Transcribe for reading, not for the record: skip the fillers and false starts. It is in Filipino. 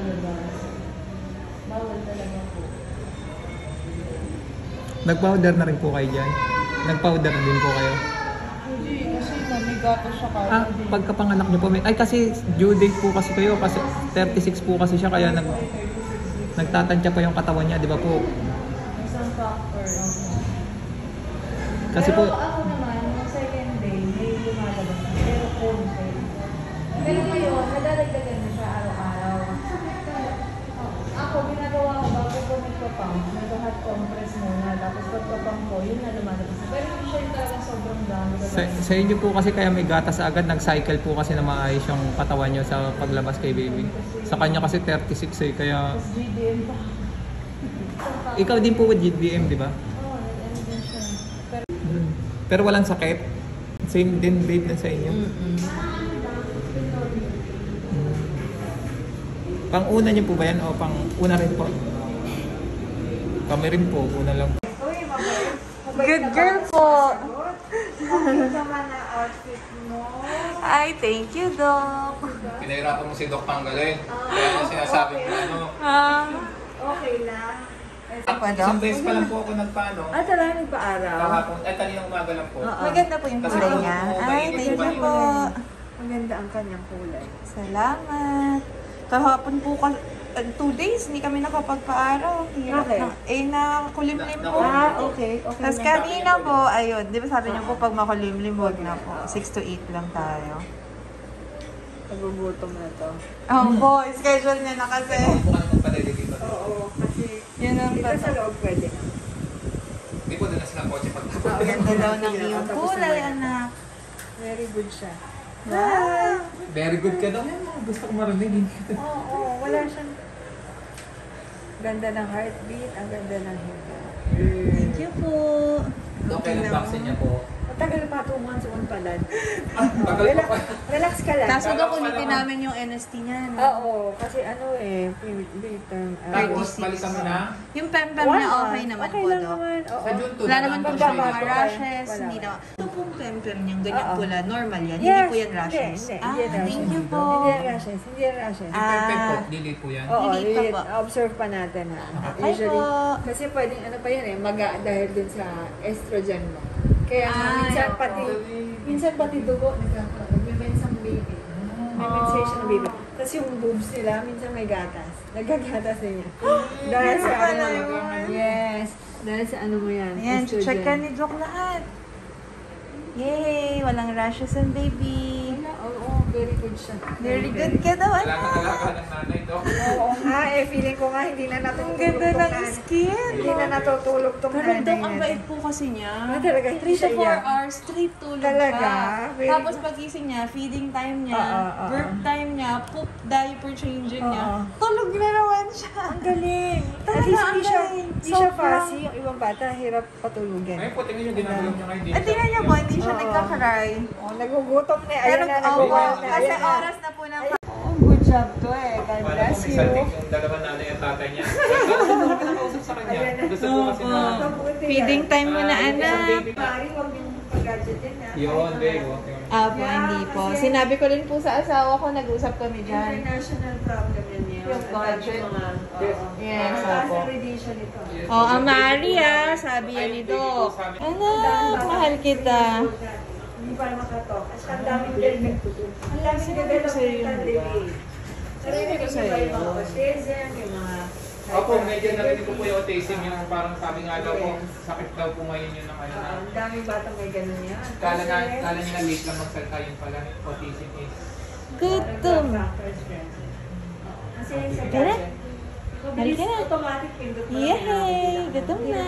lumalabas. Bawal talaga po. Nag-powder na rin po kayo dyan? Nag-powder din po kayo? Hindi, kasi may gatas siya kaya. Pagkapanganak niyo po, ay kasi due date po kasi kayo, kasi 36 po kasi siya, kaya nagtatansya pa yung katawan niya, di ba po? Isang factor. Kasi pero po, ako naman, yung second day, may lumalabas na. Pero konti. Pero ngayon, nadadagdagan na siya araw-araw. Ako, ginagawa ko bago ko nagpapump, nag-hot compress muna. Tapos pagpapump ko, yun na lumalabas na. Pero hindi siya yung talagang sobrang dami. sa inyo po kasi kaya may gatas agad, nag-cycle po kasi na maayos yung katawan niyo sa paglabas kay baby. Sa kanya kasi 36 eh, kaya... Tapos GDM pa. Ikaw din po with GDM, di ba? Oo, nag-ano din siya. Pero walang sakit? Same din babe na sa inyo? Pang-una niyo po ba yan o pang-una rin po? Kami rin po, una lang. Good girl po. Ang naman na outfit mo. Ay, thank you, Doc. Pinahirapan mo si Doc tanggalin. Kaya na sinasabi ko ano. Okay lang. Isang beses pa lang po ako nagpaano. Talaga nagpa-araw? Kahapon, kaninang umaga lang po. Maganda po yung kulay niya. Ay, thank you po. Maganda ang kanyang kulay. Salamat. Kahapon po, 2 days, hindi kami nakapagpa-araw. Hirap Okay. na. Nakulimlim po. Okay. Tapos kanina po, ayun, di ba sabi niyo po pag makulimlim, huwag na po. 6 to 8 lang tayo. Nagugutom na to. Po, schedule niya na kasi. Bukan mo palili dito. Oo, kasi Yun ang dito sa loob pwede. Hindi po doon na sila kotse pagtapos. Ganda daw ng iyong kulay, anak. Very good siya. Wow! Very good ka daw. Gusto ko marinig. Oo, wala siyang ganda ng heartbeat, ang ganda ng higa. Thank you po. Okay lang vaccine niya po. Matagal pa, 2 months on pa lang. Tagal pa pa. Relax ka lang. Kaso daw ulitin namin yung NST niya. No? Oo, kasi midterm. Tapos balikan mo na. Yung pempem niya okay naman okay po, lang Doc. naman. Oo. Sa June 2. Wala naman po siya mga Pagbabago pa. rashes, Wala. hindi naman. Ito pong pempem niya, ganyan Oo. pula, normal yan, Yes. hindi po yan rashes. Hindi yan rashes. Thank you po. Hindi yan rashes. Hindi yan rashes. Pempem po, delete po yan. Oo, Hindi pa po. observe pa natin ha. Okay po. Kasi pwedeng ano pa yan maga dahil dun sa estrogen mo. Kaya minsan pati dugo nagme-mensang baby. May mensation ng baby. Tapos yung boobs nila, minsan may gatas. Nagagatas din yan. Dahil sa ano, yes. Dahil sa ano mo yan. Ayan, estrogen. check ka ni Doc lahat. Yay! Walang rashes ang baby. Oo, very good siya. Very good ka daw, Wala anak. ka talaga ng nanay, Doc. Oo nga, feeling ko nga hindi na Ang natutulog ganda tong ng nanay. skin. Hindi na natutulog tong Pero nanay Doc, ang natin. bait po kasi niya. Talaga, hindi 3 to siya 4 iyak. hours straight tulog Talaga? siya. Very Tapos good. pagising niya, feeding time niya, Oo. burp time niya, poop diaper changing niya. Oo. Tulog na naman siya. Ang galing. At Talaga, least ang galing. hindi siya Sobrang- fussy. Yung ibang bata, hirap patulugin. Ngayon po, tingnan yung ginagawa niya kayo. At tingnan niyo po, hindi siya Oo. nagkakaray. Oh, nagugutom na. Pero Ayan na, opo, nagugutom na. kasi Ayan na. oras na po ng... Oh, good job to eh. God Paano bless kung may you. sandig yung dalawa nanay at tatay niya? Gusto ko pinakausap sa kanya. Ayan na. Gusto ko kasi na... Mabuti Feeding yan. time mo na, anak. Mari, huwag yung pag-gadget din ha. Yun, babe. Apo, hindi po. Sinabi ko rin po sa asawa ko, nag-usap kami dyan. International problem yun yun. Yung budget. Yes, Mataas opo. ang radiation ito. Oh, Amari sabi yan ni Doc. Anak, mahal kita. Hindi pa makatok. At ang daming development. Ang daming developmental delay. Sarili ko sa'yo. Yung mga autism, yung mga... Opo, medyo narinig ko po yung autism, yung parang sabi nga daw po, sakit daw po ngayon yun ng ano na. Ang daming batang may ganun yan. Kala niya na late lang magsalita yun pala, autism is. Gutom. Kasi sa Tara. gadget, mabilis Halika na. automatic pindot mo. Yay! Gutom na.